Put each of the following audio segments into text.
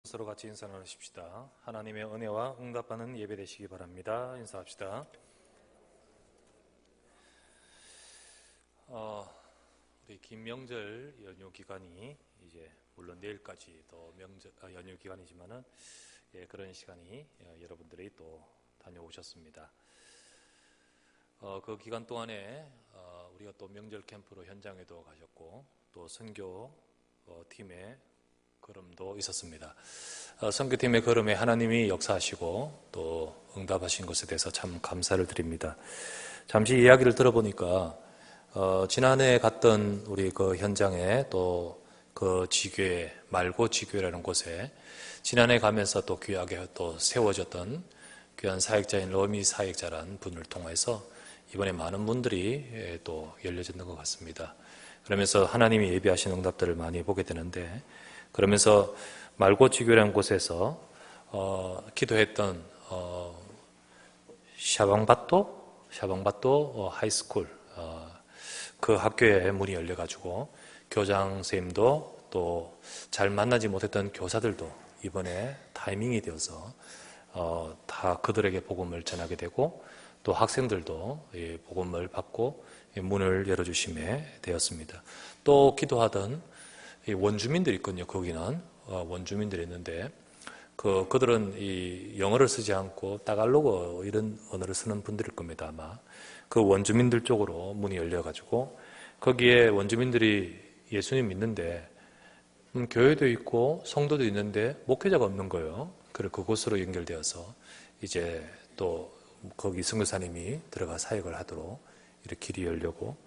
서로 같이 인사 나누십시다. 하나님의 은혜와 응답하는 예배 되시기 바랍니다. 인사합시다. 우리 긴 명절 연휴 기간이 이제 물론 내일까지 또 연휴 기간이지만은 그런 시간이 여러분들이 또 다녀오셨습니다. 그 기간 동안에 우리가 또 명절 캠프로 현장에도 가셨고 또 선교 팀의 걸음도 있었습니다. 선교팀의 걸음에 하나님이 역사하시고 또 응답하신 것에 대해서 참 감사를 드립니다. 잠시 이야기를 들어보니까 지난해 갔던 우리 그 현장에 또 그 지교회 말고 지교회라는 곳에 지난해 가면서 또 귀하게 또 세워졌던 귀한 사역자인 러미 사역자라는 분을 통해서 이번에 많은 분들이 또 열려졌는 것 같습니다. 그러면서 하나님이 예비하신 응답들을 많이 보게 되는데, 그러면서 말고지교라는 곳에서 기도했던 샤방바토 하이스쿨 그 학교에 문이 열려가지고 교장 선생님도 또 잘 만나지 못했던 교사들도 이번에 타이밍이 되어서 다 그들에게 복음을 전하게 되고 또 학생들도 복음을 받고 문을 열어주심에 되었습니다. 또 기도하던 원주민들이 있거든요. 거기는 원주민들이 있는데 그들은 이 영어를 쓰지 않고 따갈로그 이런 언어를 쓰는 분들일 겁니다. 아마 그 원주민들 쪽으로 문이 열려가지고 거기에 원주민들이 예수님 믿는데 교회도 있고 성도도 있는데 목회자가 없는 거예요. 그리고 그곳으로 연결되어서 이제 또 거기 선교사님이 들어가 사역을 하도록 이렇게 길이 열려고,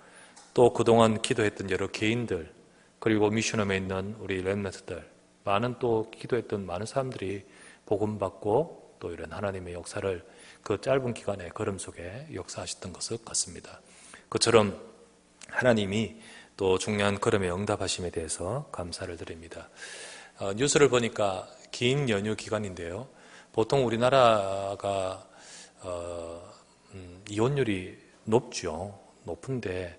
또 그동안 기도했던 여러 개인들 그리고 미션홈에 있는 우리 렘넌트들, 많은 또 기도했던 많은 사람들이 복음 받고 또 이런 하나님의 역사를 그 짧은 기간의 걸음 속에 역사하셨던 것 같습니다. 그처럼 하나님이 또 중요한 걸음에 응답하심에 대해서 감사를 드립니다. 뉴스를 보니까 긴 연휴 기간인데요. 보통 우리나라가 이혼율이 높죠. 높은데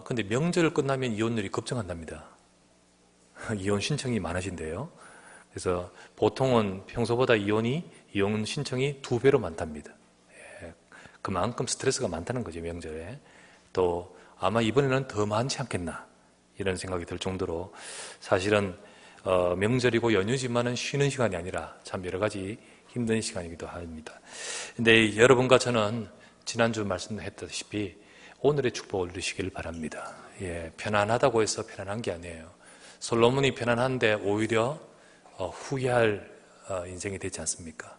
근데 명절 끝나면 이혼율이 급증한답니다. 이혼 신청이 많아진대요. 그래서 보통은 평소보다 이혼 신청이 2배로 많답니다. 그만큼 스트레스가 많다는 거죠, 명절에. 또 아마 이번에는 더 많지 않겠나 이런 생각이 들 정도로 사실은 명절이고 연휴지만은 쉬는 시간이 아니라 참 여러 가지 힘든 시간이기도 합니다. 근데 여러분과 저는 지난주 말씀했다시피 오늘의 축복을 누리시길 바랍니다. 편안하다고 해서 편안한 게 아니에요. 솔로몬이 편안한데 오히려 후회할 인생이 되지 않습니까?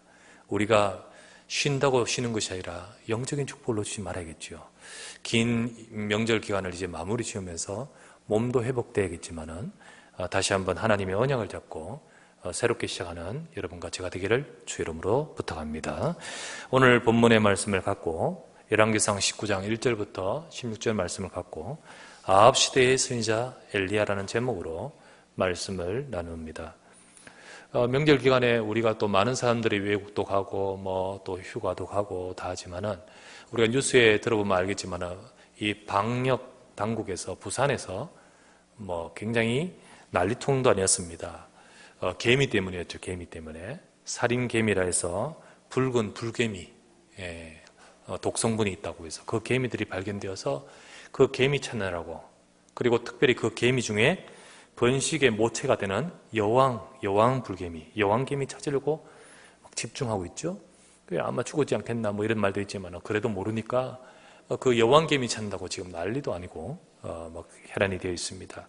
우리가 쉰다고 쉬는 것이 아니라 영적인 축복을 놓치지 말아야겠죠. 긴 명절 기간을 이제 마무리 지으면서 몸도 회복되야겠지만은 다시 한번 하나님의 언약을 잡고 새롭게 시작하는 여러분과 제가 되기를 주 이름으로 부탁합니다. 오늘 본문의 말씀을 갖고 열왕기상 19장 1절부터 16절 말씀을 갖고 아합 시대의 선지자 엘리야라는 제목으로 말씀을 나눕니다. 명절 기간에 우리가 또 많은 사람들이 외국도 가고 뭐 또 휴가도 가고 다 하지만은 우리가 뉴스에 들어보면 알겠지만은 이 방역 당국에서 부산에서 뭐 굉장히 난리통도 아니었습니다. 개미 때문이었죠. 개미 때문에 살인 개미라 해서 붉은 불개미 독성분이 있다고 해서 그 개미들이 발견되어서 그 개미 찾느라고, 그리고 특별히 그 개미 중에 번식의 모체가 되는 여왕 불개미, 여왕개미 찾으려고 막 집중하고 있죠. 아마 죽었지 않겠나 뭐 이런 말도 있지만 그래도 모르니까 그 여왕개미 찾는다고 지금 난리도 아니고 막 혈안이 되어 있습니다.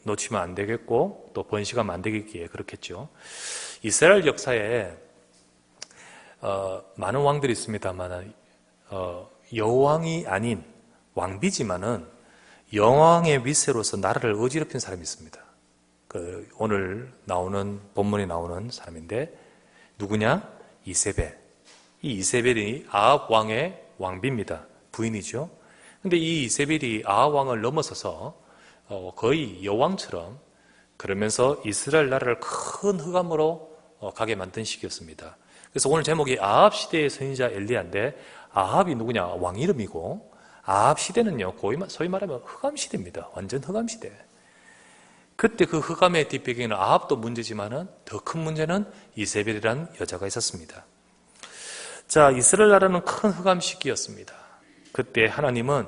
놓치면 안 되겠고 또 번식하면 안 되겠기에 그렇겠죠. 이스라엘 역사에 많은 왕들이 있습니다만 여왕이 아닌 왕비지만은 여왕의 윗세로서 나라를 어지럽힌 사람이 있습니다. 오늘 나오는 본문에 나오는 사람인데 누구냐? 이세벨. 이 이세벨이 아합 왕의 왕비입니다. 부인이죠. 근데 이 이세벨이 아합 왕을 넘어서서 거의 여왕처럼 그러면서 이스라엘 나라를 큰 흑암으로 가게 만든 시기였습니다. 그래서 오늘 제목이 아합 시대의 선지자 엘리야인데 아합이 누구냐? 왕 이름이고 아합 시대는요, 소위 말하면 흑암 시대입니다. 완전 흑암 시대. 그때 그 흑암의 뒷배경에는 아합도 문제지만은 더 큰 문제는 이세벨이라는 여자가 있었습니다. 자, 이스라엘 나라는 큰 흑암 시기였습니다. 그때 하나님은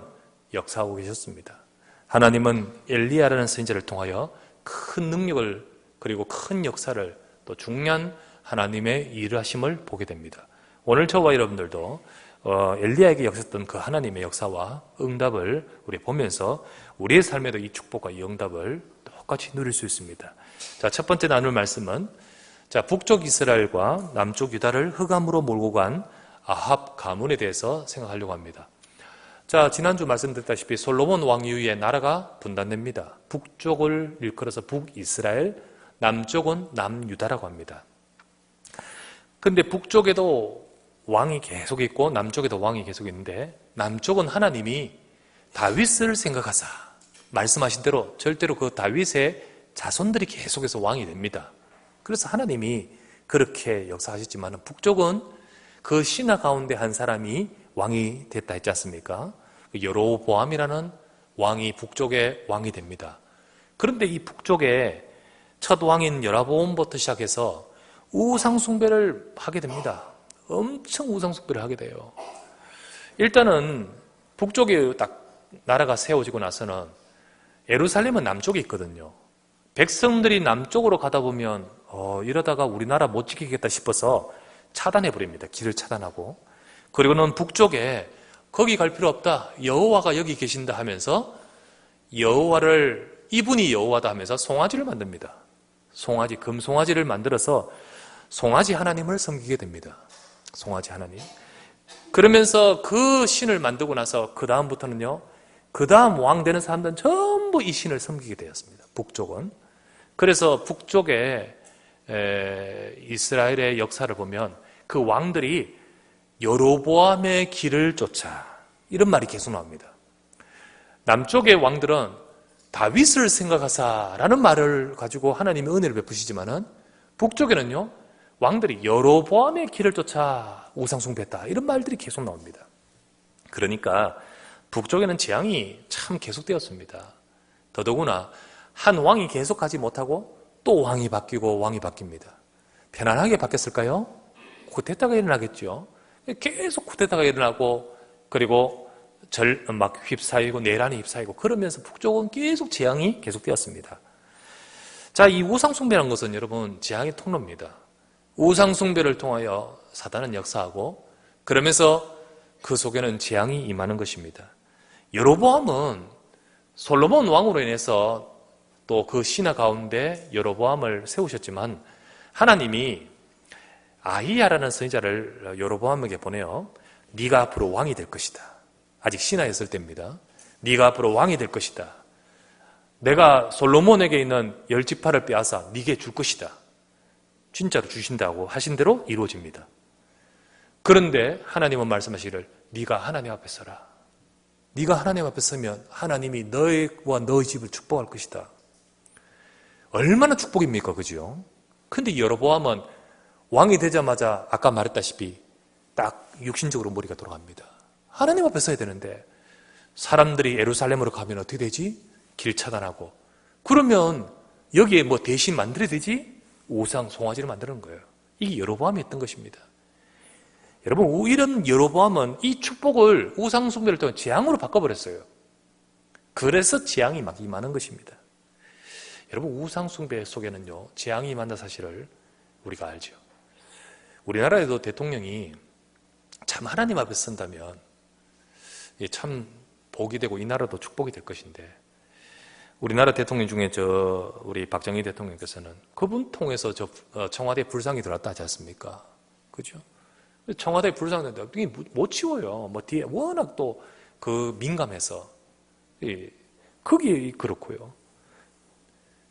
역사하고 계셨습니다. 하나님은 엘리야라는 선지자를 통하여 큰 능력을 그리고 큰 역사를 또 중요한 하나님의 일하심을 보게 됩니다. 오늘 저와 여러분들도 엘리야에게 역사했던 그 하나님의 역사와 응답을 우리 보면서 우리의 삶에도 이 축복과 이 응답을 똑같이 누릴 수 있습니다. 자, 첫 번째 나눌 말씀은 자, 북쪽 이스라엘과 남쪽 유다를 흑암으로 몰고 간 아합 가문에 대해서 생각하려고 합니다. 자, 지난주 말씀드렸다시피 솔로몬 왕 이후에 나라가 분단됩니다. 북쪽을 일컬어서 북이스라엘, 남쪽은 남유다라고 합니다. 근데 북쪽에도 왕이 계속 있고 남쪽에도 왕이 계속 있는데 남쪽은 하나님이 다윗을 생각하사 말씀하신 대로 절대로 그 다윗의 자손들이 계속해서 왕이 됩니다. 그래서 하나님이 그렇게 역사하셨지만 북쪽은 그 신하 가운데 한 사람이 왕이 됐다 했지 않습니까? 여로보암이라는 왕이 북쪽의 왕이 됩니다. 그런데 이 북쪽에 첫 왕인 여로보암부터 시작해서 우상숭배를 하게 됩니다. 엄청 우상숭배를 하게 돼요. 일단은 북쪽에 딱 나라가 세워지고 나서는 예루살렘은 남쪽에 있거든요. 백성들이 남쪽으로 가다 보면 이러다가 우리나라 못 지키겠다 싶어서 차단해버립니다. 길을 차단하고. 그리고는 북쪽에 거기 갈 필요 없다. 여호와가 여기 계신다 하면서 여호와를 이분이 여호와다 하면서 송아지를 만듭니다. 송아지, 금송아지를 만들어서 송아지 하나님을 섬기게 됩니다. 송아지 하나님. 그러면서 그 신을 만들고 나서 그 다음부터는요. 그 다음 왕 되는 사람들은 전부 이 신을 섬기게 되었습니다. 북쪽은. 그래서 북쪽에 이스라엘의 역사를 보면 그 왕들이 여로보암의 길을 쫓아 이런 말이 계속 나옵니다. 남쪽의 왕들은 다윗을 생각하사라는 말을 가지고 하나님의 은혜를 베푸시지만은 북쪽에는요 왕들이 여로보암의 길을 쫓아 우상숭배했다 이런 말들이 계속 나옵니다. 그러니까 북쪽에는 재앙이 참 계속되었습니다. 더더구나 한 왕이 계속 가지 못하고 또 왕이 바뀌고 왕이 바뀝니다. 편안하게 바뀌었을까요? 쿠데타가 일어나겠죠. 계속 쿠데타가 일어나고 그리고 막 휩싸이고 내란에 휩싸이고 그러면서 북쪽은 계속 재앙이 계속되었습니다. 자, 이 우상숭배라는 것은 여러분 재앙의 통로입니다. 우상숭배를 통하여 사단은 역사하고 그러면서 그 속에는 재앙이 임하는 것입니다. 여로보암은 솔로몬 왕으로 인해서 또 그 신하 가운데 여로보암을 세우셨지만 하나님이 아히야라는 선지자를 여로보암에게 보내요. 네가 앞으로 왕이 될 것이다. 아직 신하였을 때입니다. 네가 앞으로 왕이 될 것이다. 내가 솔로몬에게 있는 10지파를 빼앗아 네게 줄 것이다. 진짜로 주신다고 하신 대로 이루어집니다. 그런데 하나님은 말씀하시기를 네가 하나님 앞에 서라. 네가 하나님 앞에 서면 하나님이 너와 너의 집을 축복할 것이다. 얼마나 축복입니까? 그죠? 근데 여로보암은 왕이 되자마자 아까 말했다시피 딱 육신적으로 머리가 돌아갑니다. 하나님 앞에 서야 되는데 사람들이 예루살렘으로 가면 어떻게 되지? 길 차단하고 그러면 여기에 뭐 대신 만들어야 되지? 우상 송아지를 만드는 거예요. 이게 여로보암이 했던 것입니다. 여러분 이런 여로보암은 이 축복을 우상 숭배를 통해 재앙으로 바꿔버렸어요. 그래서 재앙이 막 임하는 것입니다. 여러분 우상 숭배 속에는요 재앙이 임한다 사실을 우리가 알죠. 우리나라에도 대통령이 참 하나님 앞에 선다면 참 복이 되고 이 나라도 축복이 될 것인데 우리나라 대통령 중에 우리 박정희 대통령께서는 그분 통해서 청와대 불상이 들어왔다 하지 않습니까? 그죠? 청와대 불상인데 이게 못 치워요. 뭐 뒤에 워낙 또 그 민감해서 그게 그렇고요.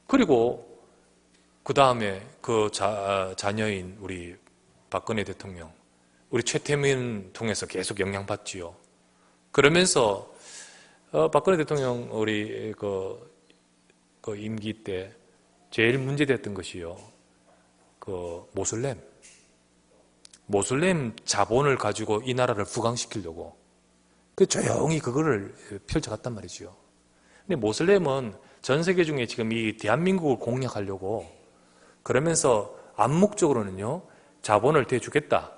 그리고 그 다음에 그 자녀인 우리 박근혜 대통령, 우리 최태민 통해서 계속 영향받지요. 그러면서 박근혜 대통령 우리 그 임기 때 제일 문제됐던 것이요. 그 모슬렘 자본을 가지고 이 나라를 부강시키려고 그 조용히 그거를 펼쳐갔단 말이죠. 근데 모슬렘은 전 세계 중에 지금 이 대한민국을 공략하려고 그러면서 암묵적으로는요, 자본을 대주겠다.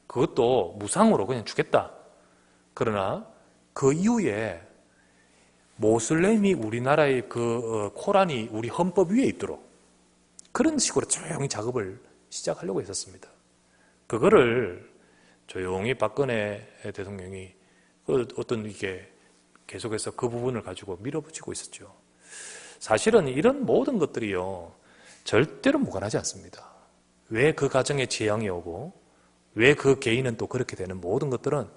그것도 무상으로 그냥 주겠다. 그러나 그 이후에 모슬렘이 우리나라의 그 코란이 우리 헌법 위에 있도록 그런 식으로 조용히 작업을 시작하려고 했었습니다. 그거를 조용히 박근혜 대통령이 어떤 이게 계속해서 그 부분을 가지고 밀어붙이고 있었죠. 사실은 이런 모든 것들이요, 절대로 무관하지 않습니다. 왜 그 가정에 재앙이 오고 왜 그 개인은 또 그렇게 되는 모든 것들은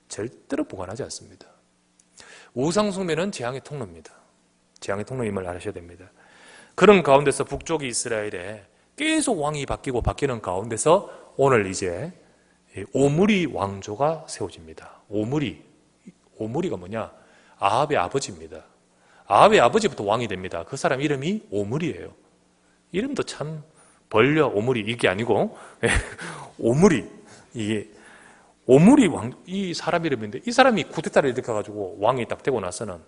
절대로 무관하지 않습니다. 우상숭배는 재앙의 통로입니다. 재앙의 통로임을 아셔야 됩니다. 그런 가운데서 북쪽이 이스라엘에 계속 왕이 바뀌는 가운데서 오늘 이제 오므리 왕조가 세워집니다. 오므리가 뭐냐? 아합의 아버지입니다. 아합의 아버지부터 왕이 됩니다. 그 사람 이름이 오므리예요. 이름도 참 벌려 오므리 이게 아니고 오므리, 이게 오므리 왕, 이 사람 이름인데 이 사람이 쿠데타를 일으켜가지고 왕이 딱 되고 나서는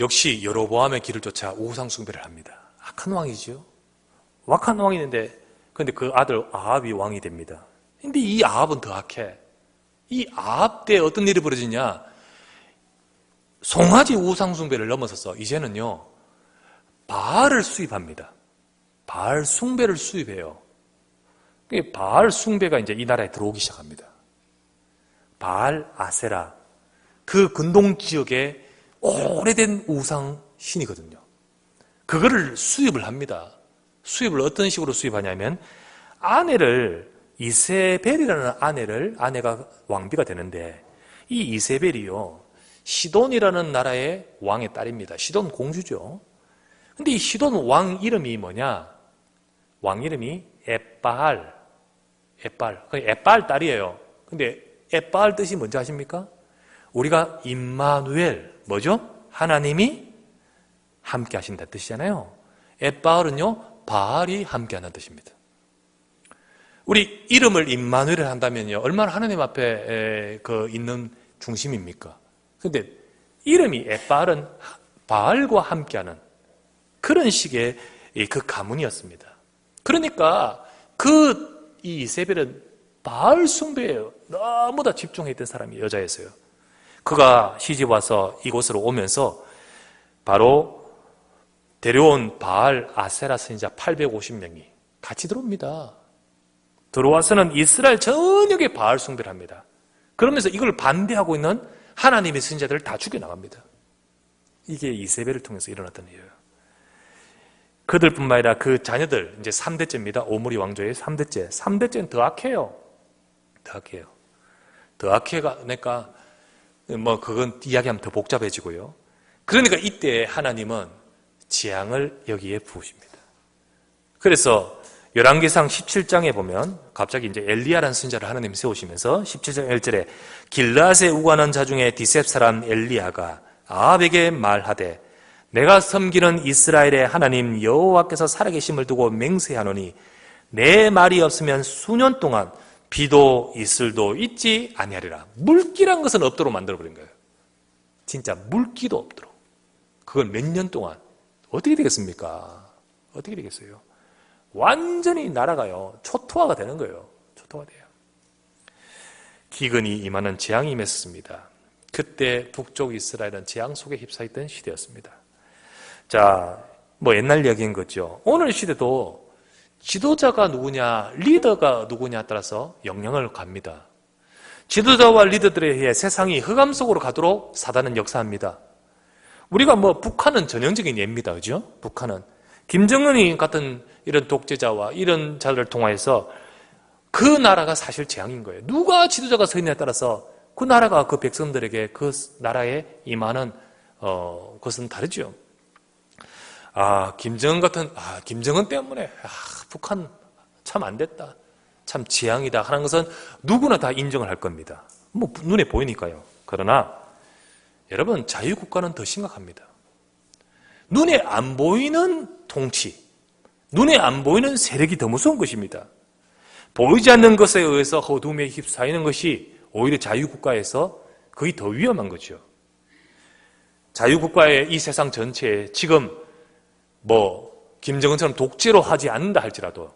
역시 여로보암의 길을 쫓아 우상 숭배를 합니다. 악한 왕이죠. 악한 왕이는데 근데 그 아들 아합이 왕이 됩니다. 근데 이 아합은 더 악해. 이 아합 때 어떤 일이 벌어지냐? 송아지 우상 숭배를 넘어서서 이제는요 바알을 수입합니다. 바알 숭배를 수입해요. 바알 숭배가 이제 이 나라에 들어오기 시작합니다. 바알 아세라, 그 근동 지역의 오래된 우상 신이거든요. 그거를 수입을 합니다. 수입을 어떤 식으로 수입하냐면 아내를 이세벨이라는 아내가 왕비가 되는데 이 이세벨이요 시돈이라는 나라의 왕의 딸입니다. 시돈 공주죠. 근데 이 시돈 왕 이름이 뭐냐? 왕 이름이 에빠할 딸이에요. 근데 에빠할 뜻이 뭔지 아십니까? 우리가 임마누엘, 뭐죠? 하나님이 함께 하신다는 뜻이잖아요. 에빠할은요, 바알이 함께 하는 뜻입니다. 우리 이름을 임마누엘을 한다면요, 얼마나 하나님 앞에 있는 중심입니까? 근데 이름이 에빠할은 바알과 함께하는 그런 식의 그 가문이었습니다. 그러니까 이 이세벨은 바알 숭배에 너무 다 집중했던 사람이 여자였어요. 그가 시집 와서 이곳으로 오면서 바로 데려온 바알 아세라 선지자 850명이 같이 들어옵니다. 들어와서는 이스라엘 전역에 바알 숭배를 합니다. 그러면서 이걸 반대하고 있는 하나님의 선지자들을 다 죽여나갑니다. 이게 이세벨을 통해서 일어났던 일이에요. 그들뿐만 아니라 그 자녀들, 이제 3대째입니다. 오므리 왕조의 3대째. 3대째는 더 악해요. 더 악해가, 그러니까, 그건 이야기하면 더 복잡해지고요. 그러니까 이때 하나님은 재앙을 여기에 부으십니다. 그래서 열왕기상 17장에 보면 갑자기 이제 엘리야라는 선지자를 하나님이 세우시면서 17장 1절에 길르앗에 우관한 자 중에 디셉 사람 엘리야가 아합에게 말하되 내가 섬기는 이스라엘의 하나님 여호와께서 살아계심을 두고 맹세하노니 내 말이 없으면 수년 동안 비도 이슬도 있지 아니하리라. 물기란 것은 없도록 만들어버린 거예요. 진짜 물기도 없도록. 그걸 몇 년 동안 어떻게 되겠습니까? 어떻게 되겠어요? 완전히 나라가요 초토화가 되는 거예요. 초토화가 돼요. 기근이 임하는 재앙이 임했습니다. 그때 북쪽 이스라엘은 재앙 속에 휩싸였던 시대였습니다. 자, 옛날 이야기인 거죠. 오늘 시대도 지도자가 누구냐, 리더가 누구냐에 따라서 영향을 갑니다. 지도자와 리더들에 의해 세상이 흑암 속으로 가도록 사단은 역사합니다. 우리가 북한은 전형적인 예입니다. 그죠? 북한은. 김정은이 같은 이런 독재자와 이런 자들을 통하여서 그 나라가 사실 재앙인 거예요. 누가 지도자가 서 있느냐에 따라서 그 나라가 그 백성들에게 그 나라에 임하는 것은 다르죠. 김정은 때문에 북한 참 안 됐다. 참 재앙이다 하는 것은 누구나 다 인정을 할 겁니다. 눈에 보이니까요. 그러나 여러분 자유국가는 더 심각합니다. 눈에 안 보이는 통치, 눈에 안 보이는 세력이 더 무서운 것입니다. 보이지 않는 것에 의해서 어둠에 휩싸이는 것이 오히려 자유국가에서 거의 더 위험한 거죠. 자유국가의 이 세상 전체에 지금 김정은처럼 독재로 하지 않는다 할지라도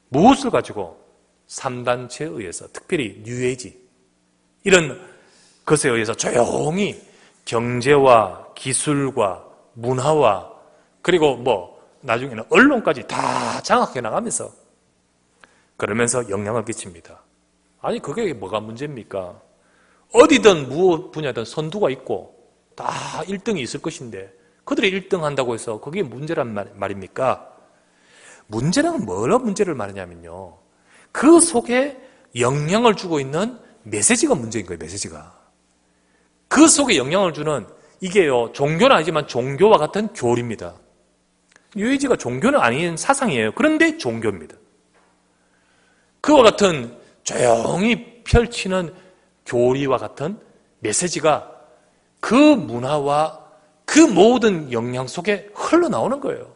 무엇을 가지고 3단체에 의해서, 특별히 뉴에이지 이런 것에 의해서 조용히 경제와 기술과 문화와 그리고 나중에는 언론까지 다 장악해 나가면서 그러면서 영향을 끼칩니다. 아니 그게 뭐가 문제입니까? 어디든 무엇 분야든 선두가 있고 다 1등이 있을 것인데 그들이 1등 한다고 해서 그게 문제란 말입니까? 문제는 뭐로 문제를 말하냐면요, 그 속에 영향을 주고 있는 메시지가 문제인 거예요. 메시지가. 그 속에 영향을 주는 이게요, 종교는 아니지만 종교와 같은 교리입니다. 뉴에이지가 종교는 아닌 사상이에요. 그런데 종교입니다. 그와 같은 조용히 펼치는 교리와 같은 메시지가 그 문화와 그 모든 영향 속에 흘러나오는 거예요.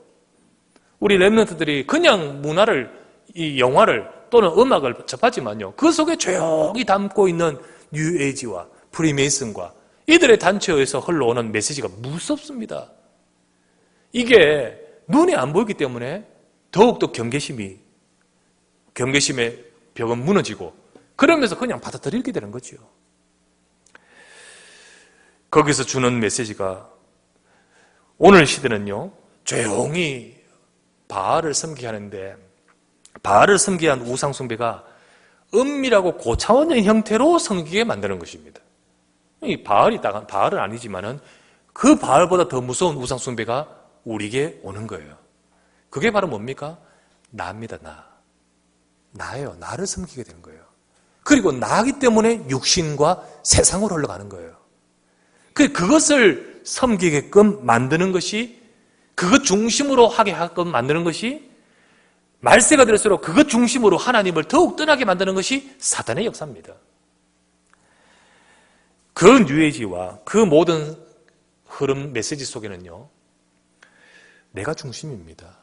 우리 랩런트들이 그냥 문화를, 이 영화를 또는 음악을 접하지만요, 그 속에 조용히 담고 있는 뉴에이지와 프리메이슨과 이들의 단체에서 흘러오는 메시지가 무섭습니다. 이게 눈에 안 보이기 때문에 더욱더 경계심의 벽은 무너지고 그러면서 그냥 받아들이게 되는 거죠. 거기서 주는 메시지가 오늘 시대는요, 조용히 바알을 섬기게 하는데 바알을 섬기게 한 우상 숭배가 은밀하고 고차원적인 형태로 섬기게 만드는 것입니다. 이 바알은 아니지만은 그 바알보다 더 무서운 우상 숭배가 우리에게 오는 거예요. 그게 바로 뭡니까? 나입니다. 나예요. 나를 섬기게 되는 거예요. 그리고 나이기 때문에 육신과 세상으로 흘러가는 거예요. 그것을 섬기게끔 만드는 것이, 그것 중심으로 하게 하게끔 만드는 것이, 말세가 들을수록 그것 중심으로 하나님을 더욱 떠나게 만드는 것이 사단의 역사입니다. 그 뉴에이지와 그 모든 흐름 메시지 속에는요, 내가 중심입니다.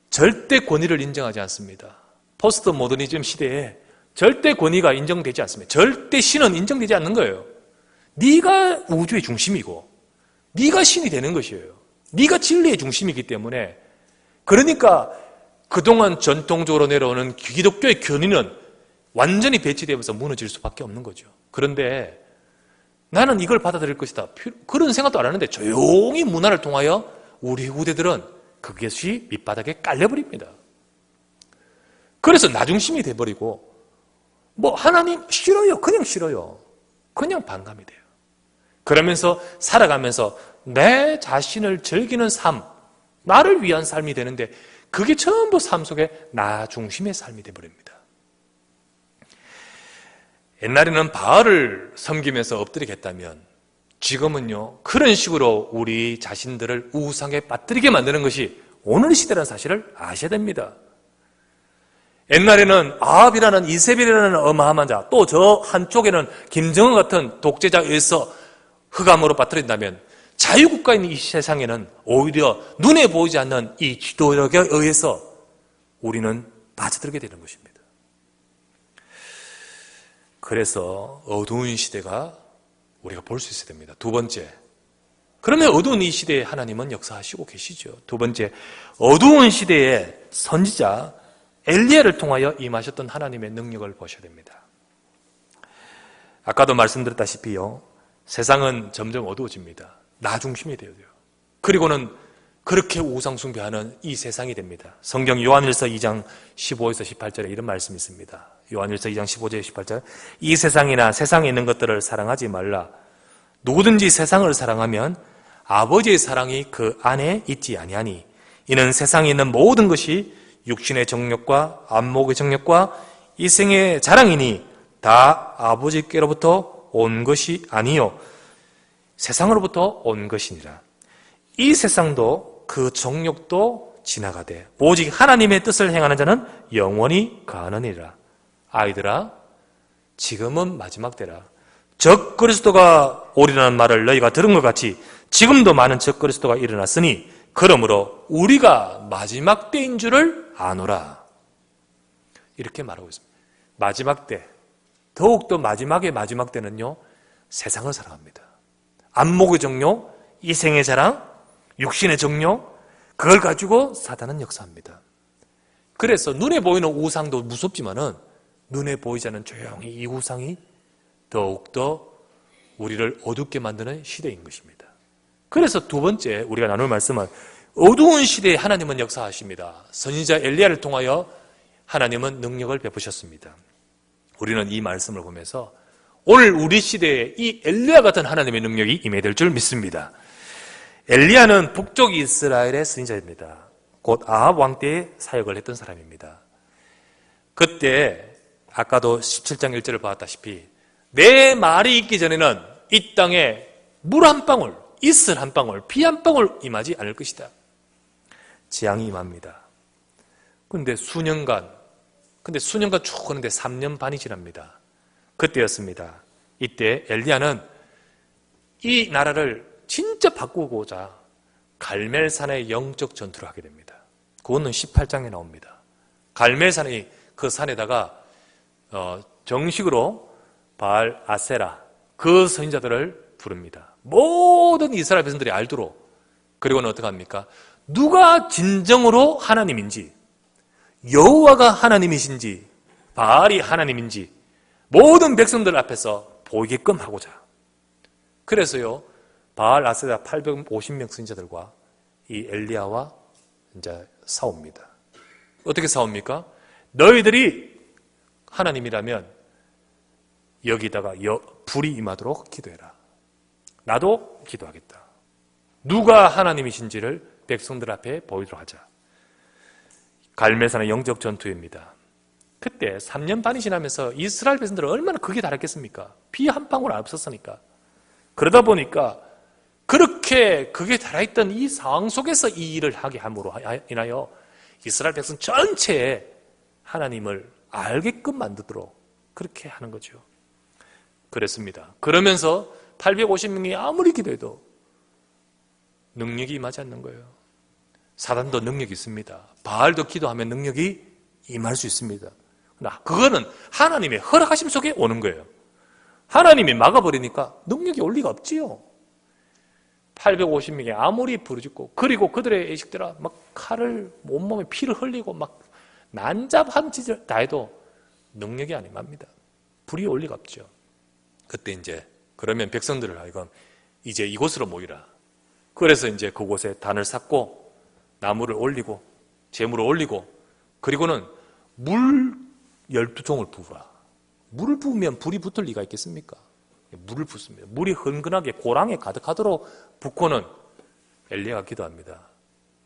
절대 권위를 인정하지 않습니다. 포스트 모더니즘 시대에 절대 권위가 인정되지 않습니다. 절대 신은 인정되지 않는 거예요. 네가 우주의 중심이고 네가 신이 되는 것이에요. 네가 진리의 중심이기 때문에, 그러니까 그동안 전통적으로 내려오는 기독교의 견인은 완전히 배치되면서 무너질 수밖에 없는 거죠. 그런데 나는 이걸 받아들일 것이다, 그런 생각도 안 하는데 조용히 문화를 통하여 우리 후대들은 그것이 밑바닥에 깔려버립니다. 그래서 나중심이 돼버리고 하나님 싫어요. 그냥 싫어요. 그냥 반감이 돼요. 그러면서 살아가면서 내 자신을 즐기는 삶, 나를 위한 삶이 되는데 그게 전부 삶 속에 나 중심의 삶이 돼버립니다. 옛날에는 바알을 섬기면서 엎드리겠다면 지금은요, 그런 식으로 우리 자신들을 우상에 빠뜨리게 만드는 것이 오늘 시대라는 사실을 아셔야 됩니다. 옛날에는 아합이라는 이세벨이라는 어마어마한 자, 또 저 한쪽에는 김정은 같은 독재자에 의해서 흑암으로 빠뜨린다면 자유국가인 이 세상에는 오히려 눈에 보이지 않는 이 지도력에 의해서 우리는 빠져들게 되는 것입니다. 그래서 어두운 시대가 우리가 볼 수 있어야 됩니다. 두 번째, 그러면 어두운 이 시대에 하나님은 역사하시고 계시죠. 두 번째, 어두운 시대의 선지자 엘리야를 통하여 임하셨던 하나님의 능력을 보셔야 됩니다. 아까도 말씀드렸다시피요, 세상은 점점 어두워집니다. 나 중심이 되어요. 그리고는 그렇게 우상 숭배하는 이 세상이 됩니다. 성경 요한일서 2장 15에서 18절에 이런 말씀이 있습니다. 요한일서 2장 15절 18절, 이 세상이나 세상에 있는 것들을 사랑하지 말라. 누구든지 세상을 사랑하면 아버지의 사랑이 그 안에 있지 아니하니, 이는 세상에 있는 모든 것이 육신의 정욕과 안목의 정욕과 이생의 자랑이니 다 아버지께로부터 온 것이 아니요 세상으로부터 온 것이니라. 이 세상도 그 정욕도 지나가되 오직 하나님의 뜻을 행하는 자는 영원히 가느니라. 아이들아, 지금은 마지막 때라. 적그리스도가 오리라는 말을 너희가 들은 것 같이 지금도 많은 적그리스도가 일어났으니 그러므로 우리가 마지막 때인 줄을 아노라. 이렇게 말하고 있습니다. 마지막 때, 더욱더 마지막의 마지막 때는요, 세상을 사랑합니다. 안목의 정욕, 이생의 자랑, 육신의 정욕, 그걸 가지고 사단은 역사합니다. 그래서 눈에 보이는 우상도 무섭지만은 눈에 보이지 않는 조용히 이 우상이 더욱더 우리를 어둡게 만드는 시대인 것입니다. 그래서 두 번째 우리가 나눌 말씀은 어두운 시대에 하나님은 역사하십니다. 선지자 엘리야를 통하여 하나님은 능력을 베푸셨습니다. 우리는 이 말씀을 보면서 오늘 우리 시대에 이 엘리야 같은 하나님의 능력이 임해될 줄 믿습니다. 엘리야는 북쪽 이스라엘의 선지자입니다. 곧 아합 왕 때에 사역을 했던 사람입니다. 그때 아까도 17장 1절을 봤다시피 내 말이 있기 전에는 이 땅에 물 한 방울, 이슬 한 방울, 비 한 방울 임하지 않을 것이다. 재앙이 임합니다. 근데 수년간 쭉 하는데 3년 반이 지납니다. 그때였습니다. 이때 엘리야는 이 나라를 진짜 바꾸고자 갈멜산의 영적 전투를 하게 됩니다. 그거는 18장에 나옵니다. 갈멜산의 그 산에다가 정식으로 바알 아세라 그 선지자들을 부릅니다. 모든 이스라엘 백성들이 알도록. 그리고는 어떻게 합니까? 누가 진정으로 하나님인지, 여호와가 하나님이신지, 바알이 하나님인지 모든 백성들 앞에서 보이게끔 하고자. 그래서요, 바알 아세라 850명 선지자들과 이 엘리야와 이제 싸웁니다. 어떻게 싸웁니까? 너희들이 하나님이라면 여기다가 불이 임하도록 기도해라. 나도 기도하겠다. 누가 하나님이신지를 백성들 앞에 보이도록 하자. 갈멜산의 영적 전투입니다. 그때 3년 반이 지나면서 이스라엘 백성들은 얼마나 극에 달했겠습니까? 비 한 방울 없었으니까. 그러다 보니까 그렇게 극에 달아있던 이 상황 속에서 이 일을 하게 함으로 인하여 이스라엘 백성 전체에 하나님을 알게끔 만들도록 그렇게 하는 거죠. 그랬습니다. 그러면서 850명이 아무리 기도해도 능력이 임하지 않는 거예요. 사단도 능력이 있습니다. 바알도 기도하면 능력이 임할 수 있습니다. 그거는 하나님의 허락하심 속에 오는 거예요. 하나님이 막아버리니까 능력이 올 리가 없지요. 850명이 아무리 부르짖고, 그리고 그들의 애식들아 막 칼을 온몸에 피를 흘리고 막 난잡한 짓을 다 해도 능력이 안 임합니다. 불이 올 리가 없죠. 그때 이제 그러면 백성들을 하여금 이제 이곳으로 모이라. 그래서 이제 그곳에 단을 쌓고 나무를 올리고 재물을 올리고, 그리고는 물 12종을 부으라. 물을 부으면 불이 붙을 리가 있겠습니까? 물을 붓습니다. 물이 흥건하게 고랑에 가득하도록 붓고는 엘리야가 기도합니다.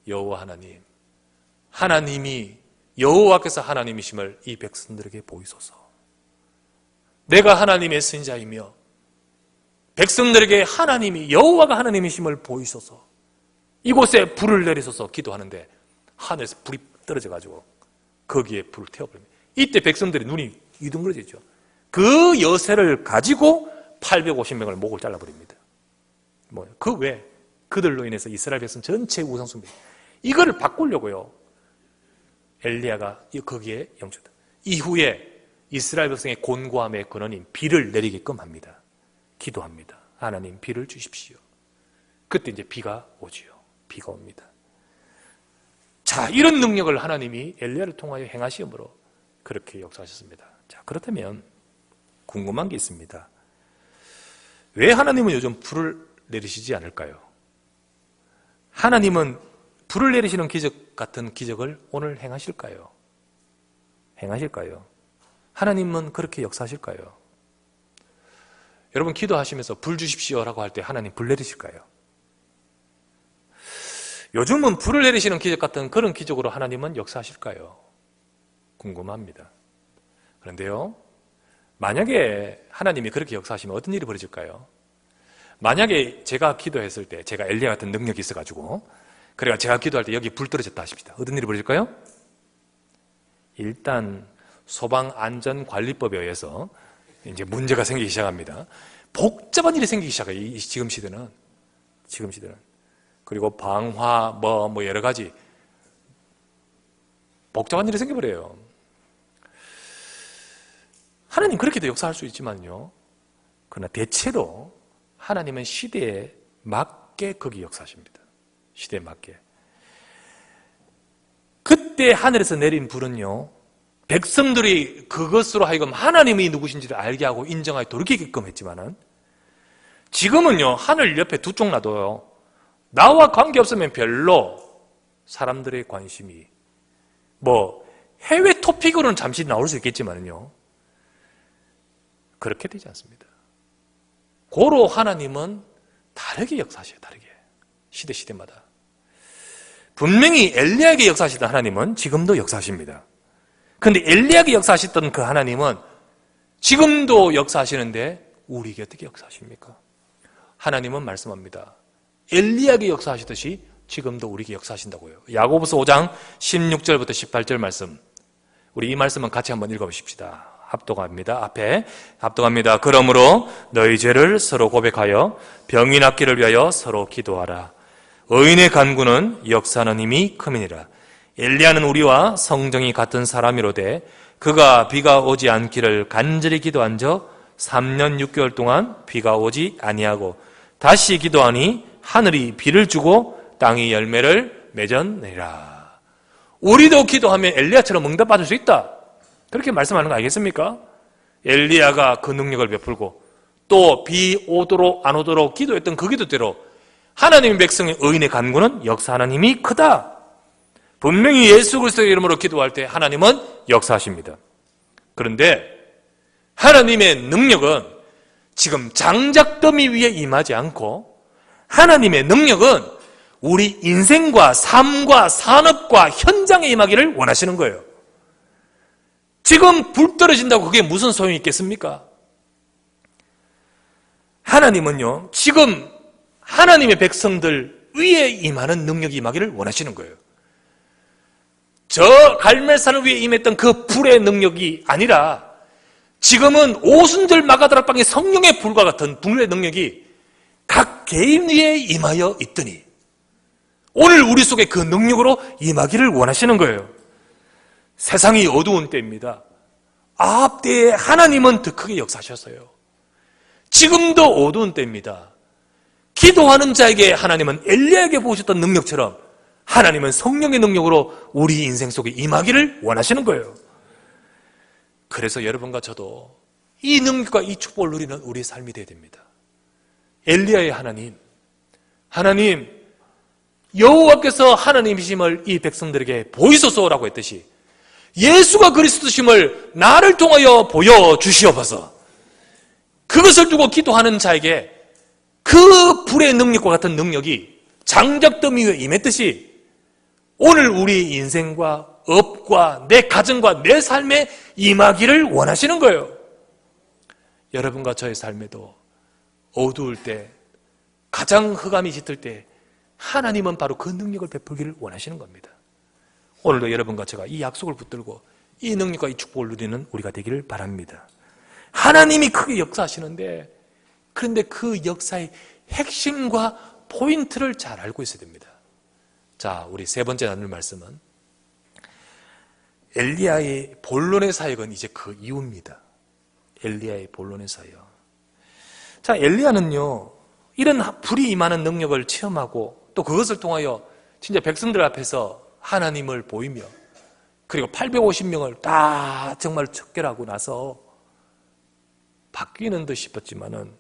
여호와 하나님, 하나님이 여호와께서 하나님이심을 이 백성들에게 보이소서. 내가 하나님의 선지자이며 백성들에게 하나님이 여호와가 하나님이심을 보이소서. 이곳에 불을 내리소서 기도하는데 하늘에서 불이 떨어져가지고 거기에 불을 태워버립니다. 이때 백성들의 눈이 이둥그러지죠. 그 여세를 가지고 850명을 목을 잘라버립니다. 그 왜? 그들로 인해서 이스라엘 백성 전체의 우상숭배. 이거를 바꾸려고요. 엘리야가 거기에 영주다. 이후에 이스라엘 백성의 곤고함의 근원인 비를 내리게끔 합니다. 기도합니다. 하나님 비를 주십시오. 그때 이제 비가 오지요. 비가 옵니다. 자, 이런 능력을 하나님이 엘리야를 통하여 행하시므로 그렇게 역사하셨습니다. 자, 그렇다면 궁금한 게 있습니다. 왜 하나님은 요즘 불을 내리시지 않을까요? 하나님은 불을 내리시는 기적 같은 기적을 오늘 행하실까요? 행하실까요? 하나님은 그렇게 역사하실까요? 여러분 기도하시면서 불 주십시오라고 할 때 하나님 불 내리실까요? 요즘은 불을 내리시는 기적 같은 그런 기적으로 하나님은 역사하실까요? 궁금합니다. 그런데요, 만약에 하나님이 그렇게 역사하시면 어떤 일이 벌어질까요? 만약에 제가 기도했을 때, 제가 엘리야 같은 능력이 있어가지고, 그래가 제가 기도할 때 여기 불 떨어졌다 하십시다. 어떤 일이 벌어질까요? 일단 소방안전관리법에 의해서 이제 문제가 생기기 시작합니다. 복잡한 일이 생기기 시작해요. 지금 시대는. 그리고 방화, 뭐 여러 가지 복잡한 일이 생겨버려요. 하나님 그렇게도 역사할 수 있지만요. 그러나 대체로 하나님은 시대에 맞게 거기 역사하십니다. 시대에 맞게. 그때 하늘에서 내린 불은요, 백성들이 그것으로 하여금 하나님이 누구신지를 알게 하고 인정하여 돌이키게끔 했지만은, 지금은요, 하늘 옆에 두 쪽 놔둬요. 나와 관계없으면 별로 사람들의 관심이, 해외 토픽으로는 잠시 나올 수 있겠지만요, 그렇게 되지 않습니다. 고로 하나님은 다르게 역사하셔요, 다르게. 시대마다. 분명히 엘리야에게 역사하시던 하나님은 지금도 역사하십니다. 그런데 엘리야에게 역사하셨던 그 하나님은 지금도 역사하시는데 우리에게 어떻게 역사하십니까? 하나님은 말씀합니다. 엘리야에게 역사하시듯이 지금도 우리에게 역사하신다고요. 야고보서 5장 16절부터 18절 말씀. 우리 이 말씀은 같이 한번 읽어보십시다. 합독합니다. 앞에 합독합니다. 그러므로 너희 죄를 서로 고백하여 병이 낫기를 위하여 서로 기도하라. 의인의 간구는 역사하는 힘이 큼이니라. 엘리야는 우리와 성정이 같은 사람이로되 그가 비가 오지 않기를 간절히 기도한저 3년 6개월 동안 비가 오지 아니하고 다시 기도하니 하늘이 비를 주고 땅이 열매를 맺었느니라. 우리도 기도하면 엘리야처럼 응답받을 수 있다. 그렇게 말씀하는 거 아니겠습니까? 엘리야가 그 능력을 베풀고 또 비 오도록 안 오도록 기도했던 그 기도대로 하나님의 백성의 의인의 간구는 역사하는 힘이 크다. 분명히 예수 그리스도의 이름으로 기도할 때 하나님은 역사하십니다. 그런데 하나님의 능력은 지금 장작더미 위에 임하지 않고 하나님의 능력은 우리 인생과 삶과 산업과 현장에 임하기를 원하시는 거예요. 지금 불 떨어진다고 그게 무슨 소용이 있겠습니까? 하나님은요, 지금 하나님의 백성들 위에 임하는 능력이 임하기를 원하시는 거예요. 저 갈멜산 위에 임했던 그 불의 능력이 아니라 지금은 오순절 마가다락방의 성령의 불과 같은 불의 능력이 각 개인 위에 임하여 있더니 오늘 우리 속에 그 능력으로 임하기를 원하시는 거예요. 세상이 어두운 때입니다. 아합 때에 하나님은 더 크게 역사하셨어요. 지금도 어두운 때입니다. 기도하는 자에게 하나님은 엘리야에게 보셨던 능력처럼 하나님은 성령의 능력으로 우리 인생 속에 임하기를 원하시는 거예요. 그래서 여러분과 저도 이 능력과 이 축복을 누리는 우리의 삶이 되어야 됩니다. 엘리야의 하나님 여호와께서 하나님이심을 이 백성들에게 보이소서라고 했듯이 예수가 그리스도심을 나를 통하여 보여주시옵소서. 그것을 두고 기도하는 자에게 그 불의 능력과 같은 능력이 장작더미 위에 임했듯이 오늘 우리 인생과 업과 내 가정과 내 삶에 임하기를 원하시는 거예요. 여러분과 저의 삶에도 어두울 때, 가장 흑암이 짙을 때 하나님은 바로 그 능력을 베풀기를 원하시는 겁니다. 오늘도 여러분과 제가 이 약속을 붙들고 이 능력과 이 축복을 누리는 우리가 되기를 바랍니다. 하나님이 크게 역사하시는데, 그런데 그 역사의 핵심과 포인트를 잘 알고 있어야 됩니다. 자, 우리 세 번째 나눌 말씀은 엘리야의 본론의 사역은 이제 그 이후입니다. 엘리야의 본론의 사역. 자, 엘리야는요, 이런 불이 임하는 능력을 체험하고 또 그것을 통하여 진짜 백성들 앞에서 하나님을 보이며 그리고 850명을 다 정말 척결하고 나서 바뀌는 듯 싶었지만은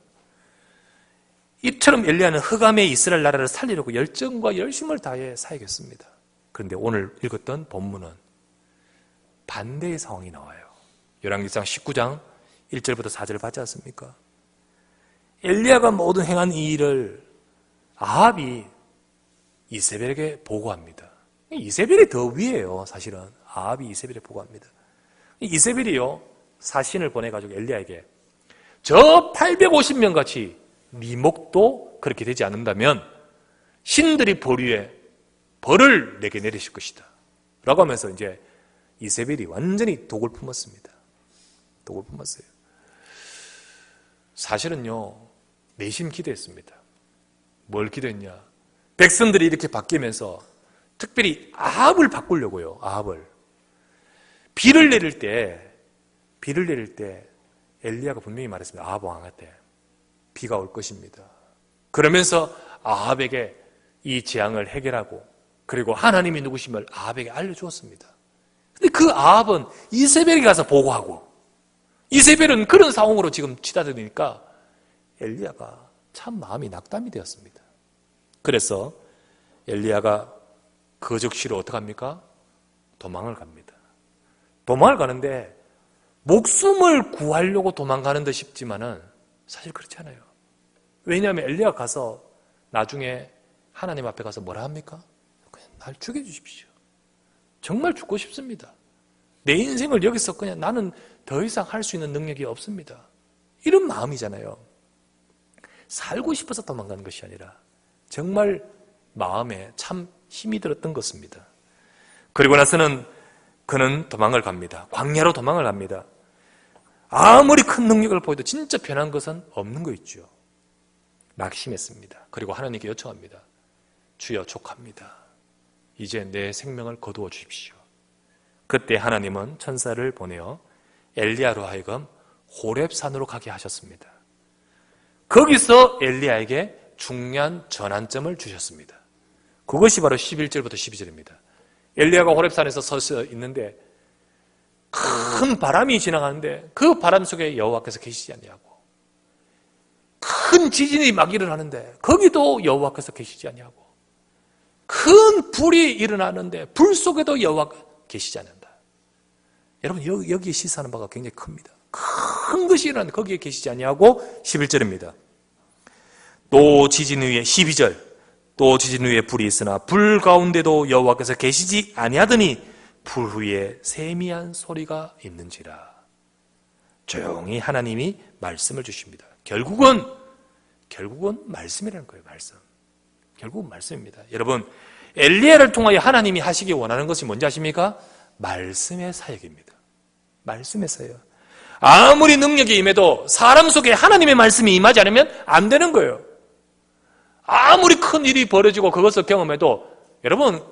이처럼 엘리야는 흑암의 이스라엘 나라를 살리려고 열정과 열심을 다해 사역했습니다. 그런데 오늘 읽었던 본문은 반대의 상황이 나와요. 열왕기상 19장 1절부터 4절을 봤지 않습니까? 엘리야가 모든 행한 이 일을 아합이 이세벨에게 보고합니다. 이세벨이 더 위에요, 사실은. 아합이 이세벨에 보고합니다. 이세벨이요, 사신을 보내가지고 엘리야에게 저 850명 같이 네 목도 그렇게 되지 않는다면 신들이 벌 위에 벌을 내게 내리실 것이다 라고 하면서 이제 이세벨이 완전히 독을 품었습니다. 독을 품었어요. 사실은요, 내심 기도했습니다. 뭘 기도했냐? 백성들이 이렇게 바뀌면서 특별히 아합을 바꾸려고요. 아합을. 비를 내릴 때 엘리야가 분명히 말했습니다. 아합 왕한테 비가 올 것입니다. 그러면서 아합에게 이 재앙을 해결하고 그리고 하나님이 누구심을 아합에게 알려주었습니다. 근데 그 아합은 이세벨에게 가서 보고하고 이세벨은 그런 상황으로 지금 치닫으니까 엘리야가 참 마음이 낙담이 되었습니다. 그래서 엘리야가 그 즉시로 어떡합니까? 도망을 갑니다. 도망을 가는데 목숨을 구하려고 도망가는 듯 싶지만은 사실 그렇지 않아요. 왜냐하면 엘리야가 가서 나중에 하나님 앞에 가서 뭐라 합니까? 그냥 날 죽여주십시오. 정말 죽고 싶습니다. 내 인생을 여기서 그냥 나는 더 이상 할 수 있는 능력이 없습니다. 이런 마음이잖아요. 살고 싶어서 도망가는 것이 아니라 정말 마음에 참 힘이 들었던 것입니다. 그리고 나서는 그는 도망을 갑니다. 광야로 도망을 갑니다. 아무리 큰 능력을 보여도 진짜 변한 것은 없는 거 있죠. 낙심했습니다. 그리고 하나님께 요청합니다. 주여 족합니다. 이제 내 생명을 거두어 주십시오. 그때 하나님은 천사를 보내어 엘리야로 하여금 호렙산으로 가게 하셨습니다. 거기서 엘리야에게 중요한 전환점을 주셨습니다. 그것이 바로 11절부터 12절입니다. 엘리야가 호렙산에서 서서 있는데 큰 바람이 지나가는데 그 바람 속에 여호와께서 계시지 아니하고 큰 지진이 막 일어나는데 거기도 여호와께서 계시지 아니하고 큰 불이 일어나는데 불 속에도 여호와가 계시지 않는다. 여러분 여기에 시사하는 바가 굉장히 큽니다. 큰 것이 일어나는데 거기에 계시지 아니하고 11절입니다. 또 지진 후에 12절 또 지진 후에 불이 있으나 불 가운데도 여호와께서 계시지 아니하더니 불 후에 세미한 소리가 있는지라. 조용히 하나님이 말씀을 주십니다. 결국은 말씀이라는 거예요. 말씀. 결국은 말씀입니다. 여러분 엘리야를 통하여 하나님이 하시기 원하는 것이 뭔지 아십니까? 말씀의 사역입니다. 말씀의 사역. 아무리 능력이 임해도 사람 속에 하나님의 말씀이 임하지 않으면 안 되는 거예요. 아무리 큰 일이 벌어지고 그것을 경험해도 여러분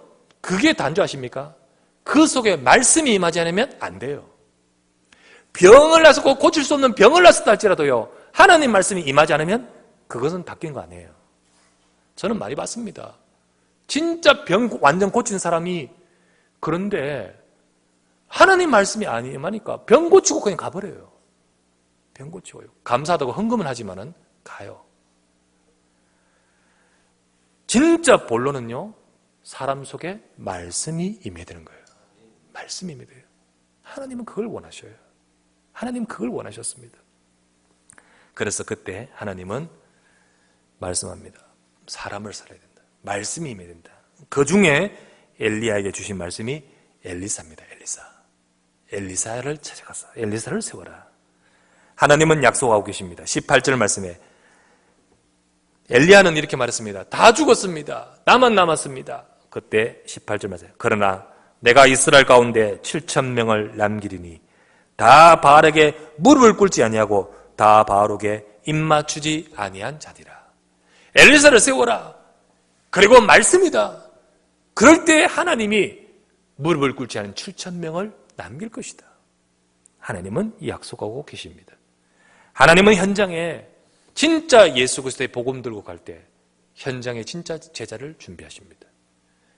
그게 단조 아십니까? 그 속에 말씀이 임하지 않으면 안 돼요. 병을 나서 고칠 수 없는 병을 났었다 할지라도요 하나님 말씀이 임하지 않으면 그것은 닦인 거 아니에요. 저는 많이 봤습니다. 진짜 병 완전 고친 사람이 그런데 하나님 말씀이 안 임하니까 병 고치고 그냥 가버려요. 병 고치고요. 감사하다고 헌금은 하지만은 가요. 진짜 본론은요 사람 속에 말씀이 임해야 되는 거예요. 말씀이 임해야 돼요. 하나님은 그걸 원하셔요. 하나님은 그걸 원하셨습니다. 그래서 그때 하나님은 말씀합니다. 사람을 살아야 된다. 말씀이 임해야 된다. 그 중에 엘리야에게 주신 말씀이 엘리사입니다. 엘리사를 찾아가서 엘리사를 세워라. 하나님은 약속하고 계십니다. 18절 말씀에 엘리야는 이렇게 말했습니다. 다 죽었습니다. 나만 남았습니다. 그때 18절 말씀에 그러나 내가 이스라엘 가운데 7,000명을 남기리니 다 바알에게 무릎을 꿇지 아니하고 다 바알에게 입맞추지 아니한 자니라. 엘리사를 세워라. 그리고 말씀이다. 그럴 때 하나님이 무릎을 꿇지 않은 7,000명을 남길 것이다. 하나님은 약속하고 계십니다. 하나님은 현장에 진짜 예수 그리스도의 복음 들고 갈 때 현장에 진짜 제자를 준비하십니다.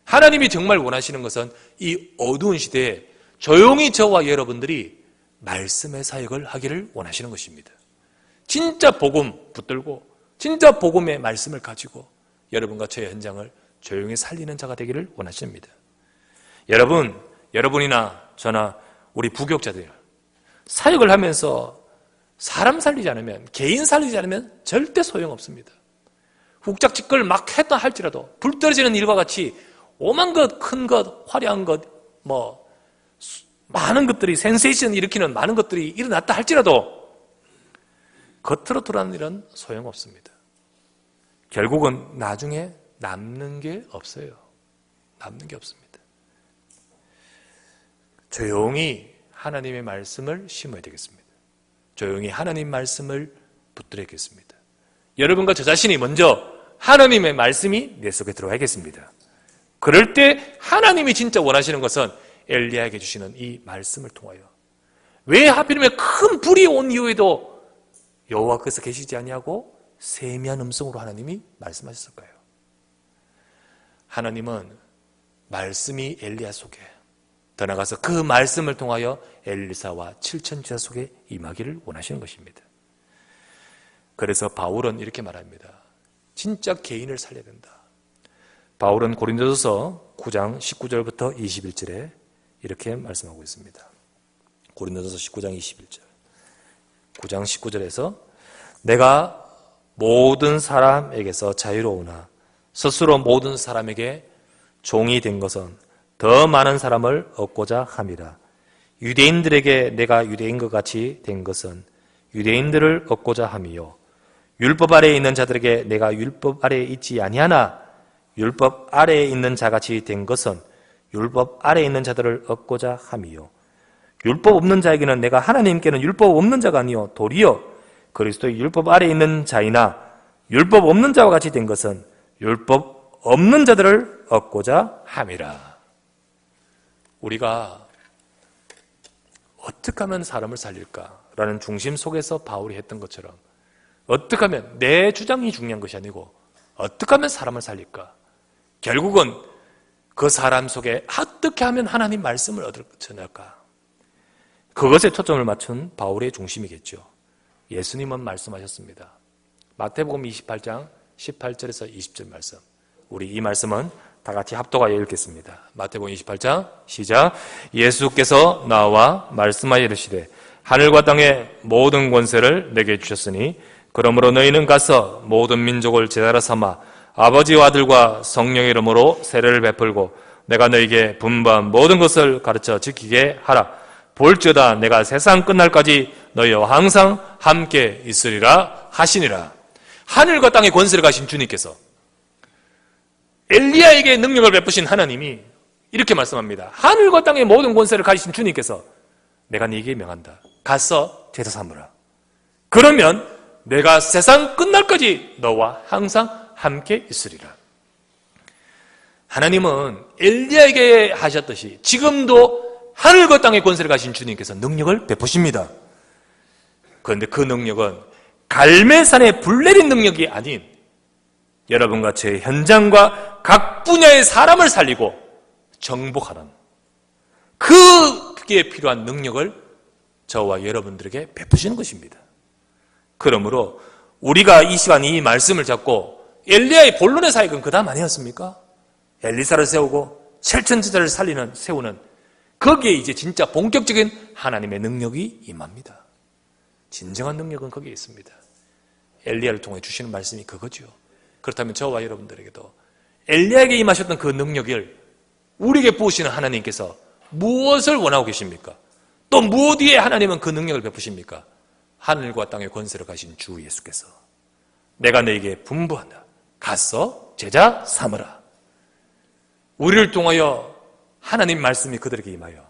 하나님이 정말 원하시는 것은 이 어두운 시대에 조용히 저와 여러분들이 말씀의 사역을 하기를 원하시는 것입니다. 진짜 복음 붙들고 진짜 복음의 말씀을 가지고 여러분과 저의 현장을 조용히 살리는 자가 되기를 원하십니다. 여러분이나 저나 우리 부교육자들 사역을 하면서 사람 살리지 않으면, 개인 살리지 않으면 절대 소용없습니다. 훅작직걸 막 했다 할지라도 불 떨어지는 일과 같이 오만 것, 큰 것, 화려한 것, 많은 것들이 센세이션 일으키는 많은 것들이 일어났다 할지라도 겉으로 드러나는 일은 소용없습니다. 결국은 나중에 남는 게 없어요. 남는 게 없습니다. 조용히 하나님의 말씀을 심어야 되겠습니다. 조용히 하나님 말씀을 붙들어야겠습니다. 여러분과 저 자신이 먼저 하나님의 말씀이 내 속에 들어와야겠습니다. 그럴 때 하나님이 진짜 원하시는 것은 엘리야에게 주시는 이 말씀을 통하여 왜 하필이면 큰 불이 온 이후에도 여호와께서 계시지 아니하고 세미한 음성으로 하나님이 말씀하셨을까요? 하나님은 말씀이 엘리야 속에, 더 나아가서 그 말씀을 통하여 엘리사와 7천 제자 속에 임하기를 원하시는 것입니다. 그래서 바울은 이렇게 말합니다. 진짜 개인을 살려야 된다. 바울은 고린도전서 9장 19절부터 21절에 이렇게 말씀하고 있습니다. 고린도전서 19장 21절. 9장 19절에서 내가 모든 사람에게서 자유로우나 스스로 모든 사람에게 종이 된 것은 더 많은 사람을 얻고자 함이라. 유대인들에게 내가 유대인과 같이 된 것은 유대인들을 얻고자 함이요. 율법 아래에 있는 자들에게 내가 율법 아래에 있지 아니하나 율법 아래에 있는 자같이 된 것은 율법 아래에 있는 자들을 얻고자 함이요. 율법 없는 자에게는 내가 하나님께는 율법 없는 자가 아니요 도리어 그리스도의 율법 아래에 있는 자이나 율법 없는 자와 같이 된 것은 율법 없는 자들을 얻고자 함이라. 우리가 어떻게 하면 사람을 살릴까라는 중심 속에서 바울이 했던 것처럼 어떻게 하면 내 주장이 중요한 것이 아니고 어떻게 하면 사람을 살릴까? 결국은 그 사람 속에 어떻게 하면 하나님 말씀을 얻어낼까? 그것에 초점을 맞춘 바울의 중심이겠죠. 예수님은 말씀하셨습니다. 마태복음 28장 18절에서 20절 말씀. 우리 이 말씀은 다 같이 합독하여 읽겠습니다. 마태복음 28장 시작. 예수께서 나와 말씀하여 이르시되 하늘과 땅의 모든 권세를 내게 주셨으니 그러므로 너희는 가서 모든 민족을 제자로 삼아 아버지와 아들과 성령의 이름으로 세례를 베풀고 내가 너희에게 분부한 모든 것을 가르쳐 지키게 하라. 볼지어다 내가 세상 끝날까지 너희와 항상 함께 있으리라 하시니라. 하늘과 땅의 권세를 가신 주님께서 엘리야에게 능력을 베푸신 하나님이 이렇게 말씀합니다. 하늘과 땅의 모든 권세를 가지신 주님께서 내가 네게 명한다. 가서 제자 삼으라. 그러면 내가 세상 끝날까지 너와 항상 함께 있으리라. 하나님은 엘리야에게 하셨듯이 지금도 하늘과 땅의 권세를 가진 주님께서 능력을 베푸십니다. 그런데 그 능력은 갈매산에 불 내린 능력이 아닌 여러분과 제 현장과 각 분야의 사람을 살리고 정복하는 그게 필요한 능력을 저와 여러분들에게 베푸시는 것입니다. 그러므로 우리가 이 시간 이 말씀을 잡고 엘리야의 본론의 사역은 그 다음 아니었습니까? 엘리사를 세우고 7천 제자를 세우는 거기에 이제 진짜 본격적인 하나님의 능력이 임합니다. 진정한 능력은 거기에 있습니다. 엘리야를 통해 주시는 말씀이 그거죠. 그렇다면 저와 여러분들에게도 엘리야에게 임하셨던 그 능력을 우리에게 부으시는 하나님께서 무엇을 원하고 계십니까? 또 무엇 위에 하나님은 그 능력을 베푸십니까? 하늘과 땅의 권세를 가신 주 예수께서 내가 너에게 분부한다. 가서 제자 삼으라. 우리를 통하여 하나님 말씀이 그들에게 임하여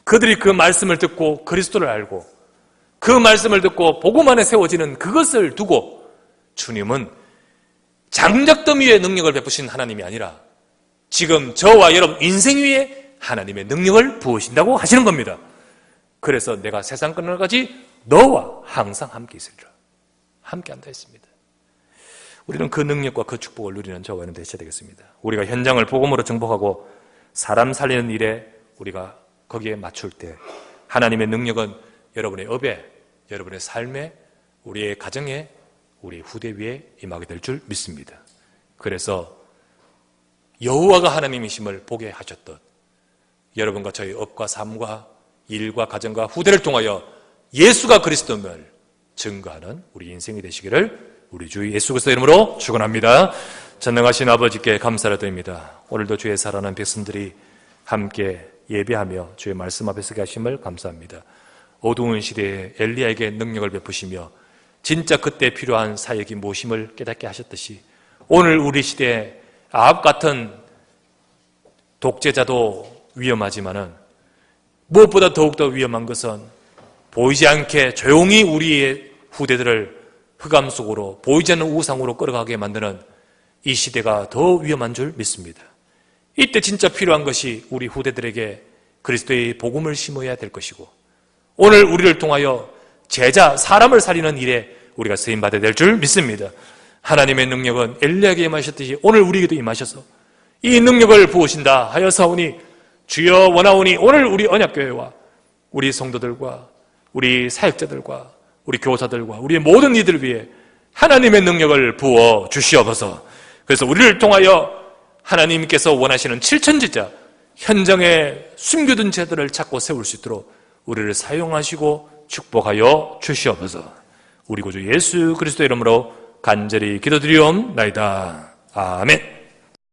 그들이 그 말씀을 듣고 그리스도를 알고 그 말씀을 듣고 복음 안에 세워지는 그것을 두고 주님은 장작덤 위에 능력을 베푸신 하나님이 아니라 지금 저와 여러분 인생 위에 하나님의 능력을 부으신다고 하시는 겁니다. 그래서 내가 세상 끝날까지 너와 항상 함께 있으리라. 함께 한다 했습니다. 우리는 그 능력과 그 축복을 누리는 저와 여러분 되셔야 되겠습니다. 우리가 현장을 복음으로 정복하고 사람 살리는 일에 우리가 거기에 맞출 때 하나님의 능력은 여러분의 업에, 여러분의 삶에, 우리의 가정에, 우리 후대 위에 임하게 될 줄 믿습니다. 그래서 여호와가 하나님이심을 보게 하셨듯 여러분과 저희 업과 삶과 일과 가정과 후대를 통하여 예수가 그리스도임을 증거하는 우리 인생이 되시기를 우리 주 예수 그리스도 이름으로 축원합니다. 전능하신 아버지께 감사를 드립니다. 오늘도 주의 사랑하는 백성들이 함께 예배하며 주의 말씀 앞에 서게 하심을 감사합니다. 어두운 시대에 엘리야에게 능력을 베푸시며 진짜 그때 필요한 사역이 무엇임을 깨닫게 하셨듯이 오늘 우리 시대에 아합 같은 독재자도 위험하지만은 무엇보다 더욱더 위험한 것은 보이지 않게 조용히 우리의 후대들을 흑암 속으로 보이지 않는 우상으로 끌어가게 만드는 이 시대가 더 위험한 줄 믿습니다. 이때 진짜 필요한 것이 우리 후대들에게 그리스도의 복음을 심어야 될 것이고 오늘 우리를 통하여 제자, 사람을 살리는 일에 우리가 쓰임받아야 될 줄 믿습니다. 하나님의 능력은 엘리야에게 임하셨듯이 오늘 우리에게도 임하셔서 이 능력을 부으신다 하여사오니 주여 원하오니 오늘 우리 언약교회와 우리 성도들과 우리 사역자들과 우리 교사들과 우리의 모든 이들을 위해 하나님의 능력을 부어 주시옵소서. 그래서 우리를 통하여 하나님께서 원하시는 칠천지자 현장에 숨겨둔 제들을 찾고 세울 수 있도록 우리를 사용하시고 축복하여 주시옵소서. 우리 구주 예수 그리스도의 이름으로 간절히 기도드리옵나이다. 아멘.